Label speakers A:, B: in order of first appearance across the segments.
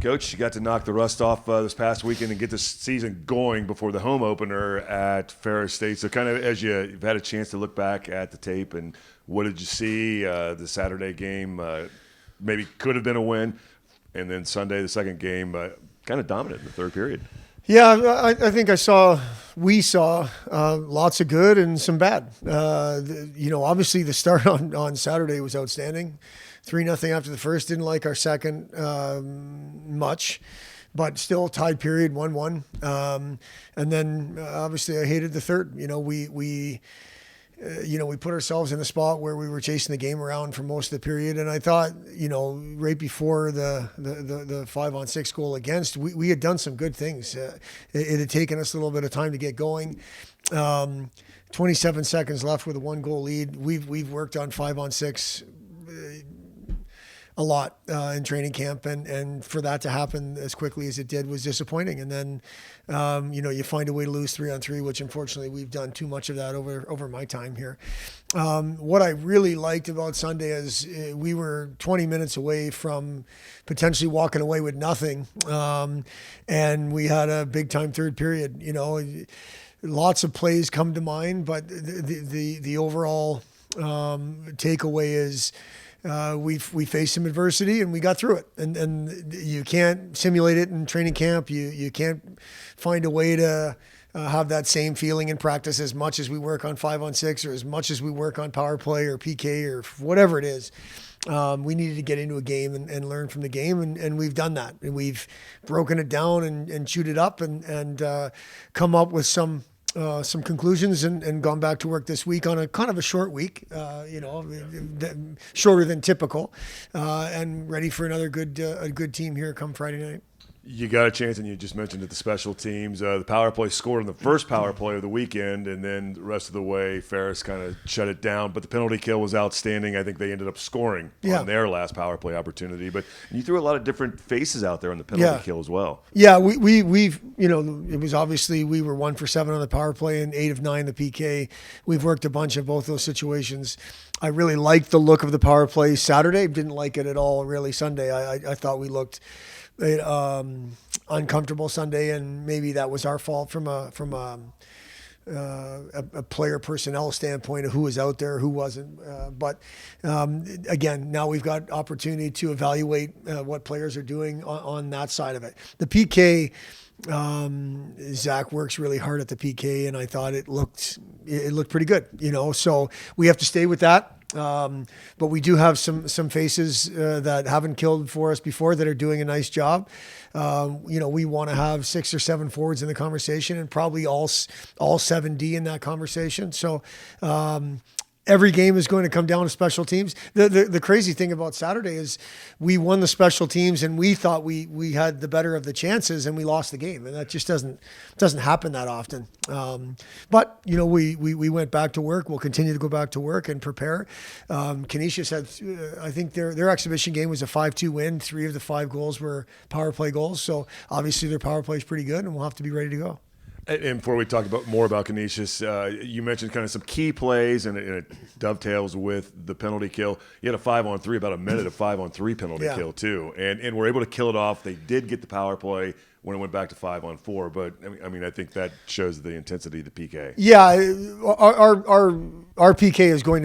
A: Coach, you got to knock the rust off this past weekend and get the season going before the home opener at Ferris State. So kind of as you've had a chance to look back at the tape, and what did you see? The Saturday game maybe could have been a win, and then Sunday, the second game, kind of dominant in the third period.
B: Yeah, I think we saw lots of good and some bad. Obviously the start on Saturday was outstanding. 3-0 after the first. Didn't like our second much, but still tied period 1-1. And then obviously I hated the third. We put ourselves in a spot where we were chasing the game around for most of the period. And I thought, right before the 5-on-6 goal against, we had done some good things. It had taken us a little bit of time to get going. 27 seconds left with a 1-goal lead. We've worked on 5-on-6 a lot in training camp, and for that to happen as quickly as it did was disappointing. And then, you find a way to lose 3-on-3, which unfortunately we've done too much of that over my time here. What I really liked about Sunday is we were 20 minutes away from potentially walking away with nothing, and we had a big time third period. Lots of plays come to mind, but the overall takeaway is. We faced some adversity and we got through it. And you can't simulate it in training camp. You can't find a way to have that same feeling in practice as much as we work on 5-on-6 or as much as we work on power play or PK or whatever it is. We needed to get into a game and learn from the game, and we've done that. And we've broken it down and chewed it up and come up with some conclusions and gone back to work this week on a kind of a short week, shorter than typical, and ready for another good team here come Friday night.
A: You got a chance, and you just mentioned it, the special teams. The power play scored on the first power play of the weekend, and then the rest of the way, Ferris kind of shut it down. But the penalty kill was outstanding. I think they ended up scoring on their last power play opportunity. But you threw a lot of different faces out there on the penalty kill as well.
B: Yeah, we've it was obviously we were 1 for 7 on the power play and 8 of 9 the PK. We've worked a bunch of both those situations. I really liked the look of the power play Saturday. Didn't like it at all really Sunday. I thought we looked uncomfortable Sunday, and maybe that was our fault from a player personnel standpoint of who was out there, who wasn't. But again, now we've got opportunity to evaluate what players are doing on that side of it. The PK, Zach works really hard at the PK, and I thought it looked pretty good. So we have to stay with that. But we do have some faces that haven't killed for us before that are doing a nice job. We want to have 6 or 7 forwards in the conversation, and probably all 7D in that conversation. So every game is going to come down to special teams. The crazy thing about Saturday is we won the special teams, and we thought we had the better of the chances, and we lost the game, and that just doesn't happen that often. But we went back to work. We'll continue to go back to work and prepare. Canisius had, I think their exhibition game was a 5-2 win. 3 of the 5 goals were power play goals, so obviously their power play is pretty good, and we'll have to be ready to go.
A: And before we talk more about Canisius, you mentioned kind of some key plays, and it dovetails with the penalty kill. You had a 5-on-3, about a minute of 5-on-3 penalty kill too, and we're able to kill it off. They did get the power play when it went back to 5-on-4, but I think that shows the intensity of the PK. Yeah,
B: our PK is going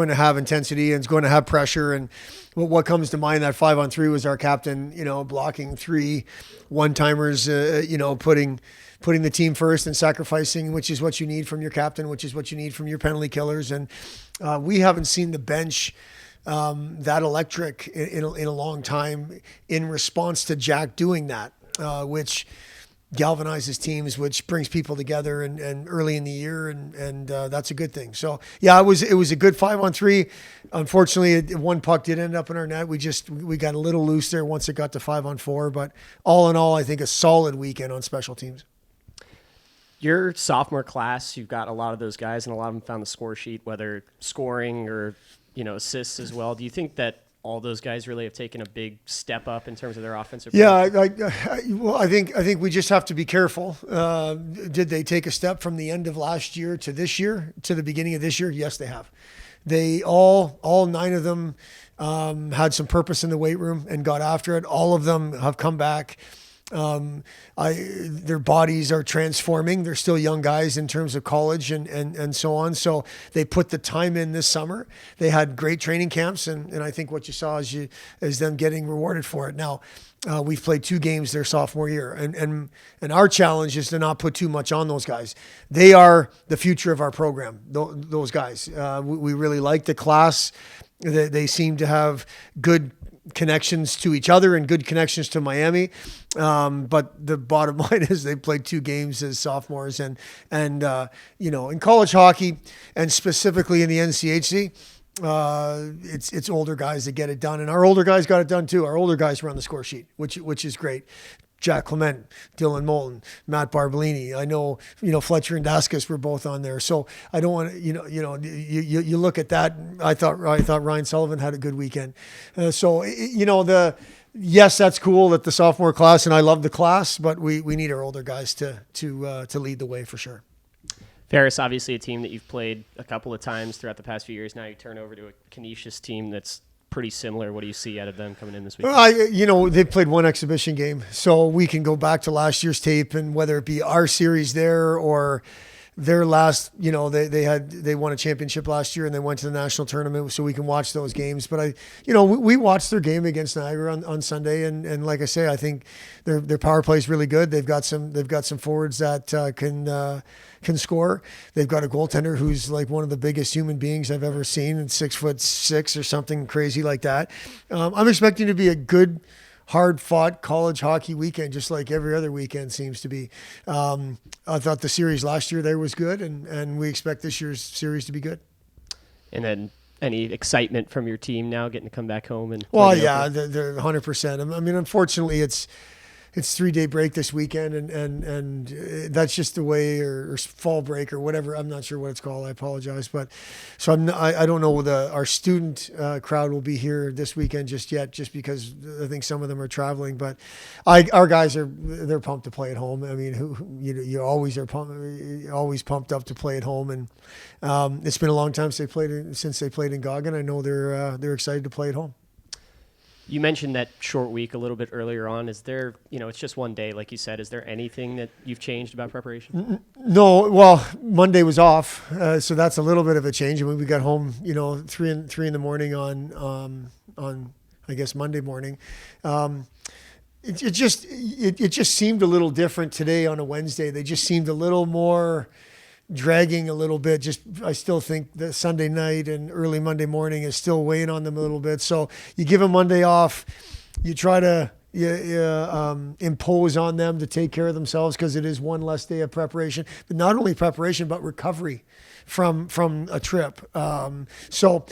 B: to have intensity and it's going to have pressure. And what comes to mind that 5-on-3 was our captain, blocking 3 one-timers, putting the team first and sacrificing, which is what you need from your captain, which is what you need from your penalty killers. And we haven't seen the bench that electric in a long time in response to Jack doing that, which galvanizes teams, which brings people together and early in the year, and that's a good thing. So yeah, it was a good 5-on-3. Unfortunately, one puck did end up in our net. We got a little loose there once it got to 5-on-4, but all in all, I think a solid weekend on special teams.
C: Your sophomore class, you've got a lot of those guys, and a lot of them found the score sheet, whether scoring or assists as well. Do you think that all those guys really have taken a big step up in terms of their offensive play?
B: Yeah, I think we just have to be careful. Did they take a step from the end of last year to this year, to the beginning of this year? Yes, they have. They all 9 of them had some purpose in the weight room and got after it. All of them have come back. Their bodies are transforming. They're still young guys in terms of college and so on. So they put the time in this summer. They had great training camps, and I think what you saw is them getting rewarded for it. Now, we've played 2 games their sophomore year, and our challenge is to not put too much on those guys. They are the future of our program. Those guys, we really like the class. They seem to have good connections to each other and good connections to Miami. But the bottom line is they played 2 games as sophomores, and in college hockey and specifically in the NCHC, it's older guys that get it done, and our older guys got it done too. Our older guys were on the score sheet, which is great. Jack Clement, Dylan Moulton, Matt Barbolini. I know, Fletcher and Daskus were both on there. So I don't want to, you look at that. I thought Ryan Sullivan had a good weekend. Yes, that's cool that the sophomore class, and I love the class, but we need our older guys to lead the way for sure.
C: Ferris, obviously a team that you've played a couple of times throughout the past few years. Now you turn over to a Canisius team that's pretty similar. What do you see out of them coming in this week?
B: They've played 1 exhibition game, so we can go back to last year's tape, and whether it be our series there or their last, they won a championship last year and they went to the national tournament, so we can watch those games. But we watched their game against Niagara on Sunday, and like I say, I think their power play is really good. They've got some forwards that can score. They've got a goaltender who's like one of the biggest human beings I've ever seen, and 6'6" or something crazy like that. I'm expecting to be a good, hard-fought college hockey weekend, just like every other weekend seems to be. I thought the series last year there was good, and we expect this year's series to be good.
C: And then any excitement from your team now getting to come back home?
B: They're 100%. I mean, unfortunately, it's 3-day break this weekend, and that's just the way, or fall break or whatever. I'm not sure what it's called. I apologize, but so I don't know our student crowd will be here this weekend just yet, just because I think some of them are traveling. But our guys they're pumped to play at home. I mean, you always pumped up to play at home, and it's been a long time since they played in Goggin. I know they're excited to play at home.
C: You mentioned that short week a little bit earlier on. Is there, it's just 1 day, like you said. Is there anything that you've changed about preparation?
B: No. Well, Monday was off, so that's a little bit of a change. I mean, we got home, 3 in the morning on I guess Monday morning. It just seemed a little different today on a Wednesday. They just seemed a little more dragging a little bit. I still think the Sunday night and early Monday morning is still weighing on them a little bit. So you give them Monday off, you try to impose on them to take care of themselves, because it is 1 less day of preparation, but not only preparation, but recovery from a trip. So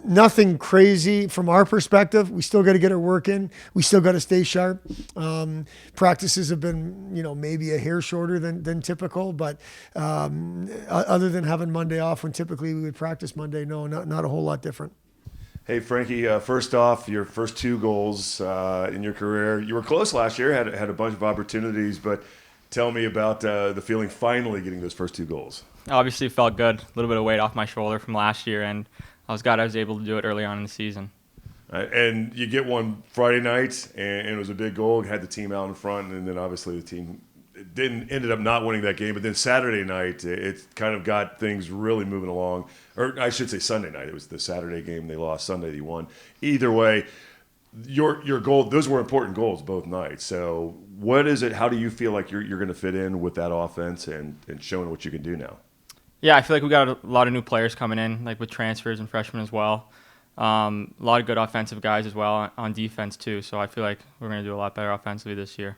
B: nothing crazy from our perspective. We still got to get our work in. We still got to stay sharp. Practices have been, maybe a hair shorter than typical, but other than having Monday off when typically we would practice Monday, no, not a whole lot different.
A: Hey, Frankie, first off, your first 2 goals in your career. You were close last year, had a bunch of opportunities, but tell me about the feeling finally getting those first 2 goals.
D: Obviously, it felt good. A little bit of weight off my shoulder from last year, and I was glad I was able to do it early on in the season.
A: And you get one Friday night, and it was a big goal. Had the team out in front, and then obviously the team ended up not winning that game. But then Saturday night, it kind of got things really moving along. Or I should say Sunday night. It was the Saturday game they lost. Sunday they won. Either way, your goal, those were important goals both nights. So what is it? How do you feel like you're going to fit in with that offense and showing what you can do now?
D: Yeah, I feel like we got a lot of new players coming in, like with transfers and freshmen as well. A lot of good offensive guys as well on defense too. So I feel like we're going to do a lot better offensively this year.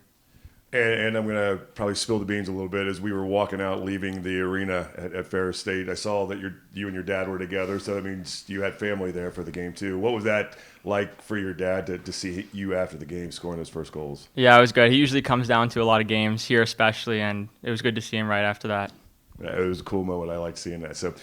A: And I'm going to probably spill the beans a little bit. As we were walking out, leaving the arena at Ferris State, I saw that you and your dad were together. So that means you had family there for the game too. What was that like for your dad to see you after the game scoring those first goals?
D: Yeah, it was good. He usually comes down to a lot of games here especially, and it was good to see him right after that. Yeah,
A: it was a cool moment. I liked seeing that. So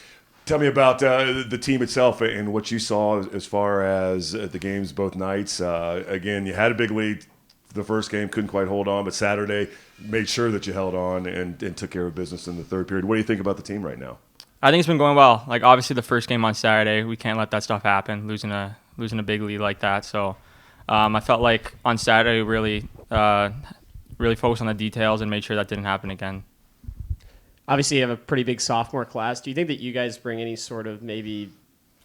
A: tell me about the team itself and what you saw as far as the games both nights. Again, you had a big lead the first game, couldn't quite hold on, but Saturday made sure that you held on and took care of business in the third period. What do you think about the team right now?
D: I think it's been going well. Like, obviously the first game on Saturday, we can't let that stuff happen, losing a losing a big lead like that. So I felt like on Saturday really focused on the details and made sure that didn't happen again.
C: Obviously, you have a pretty big sophomore class. Do you think that you guys bring any sort of maybe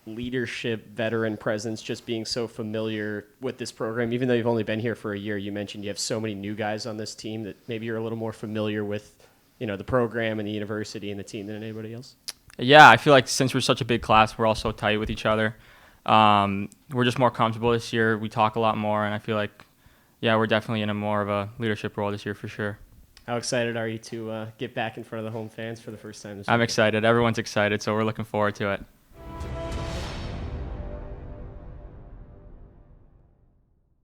C: leadership, veteran presence, just being so familiar with this program? Even though you've only been here for a year, you mentioned you have so many new guys on this team that maybe you're a little more familiar with, the program and the university and the team than anybody else.
D: Yeah, I feel like since we're such a big class, we're all so tight with each other. We're just more comfortable this year. We talk a lot more, and I feel like, we're definitely in a more of a leadership role this year for sure.
C: How excited are you to get back in front of the home fans for the first time this
D: I'm
C: weekend?
D: excited. Everyone's excited, so we're looking forward to it.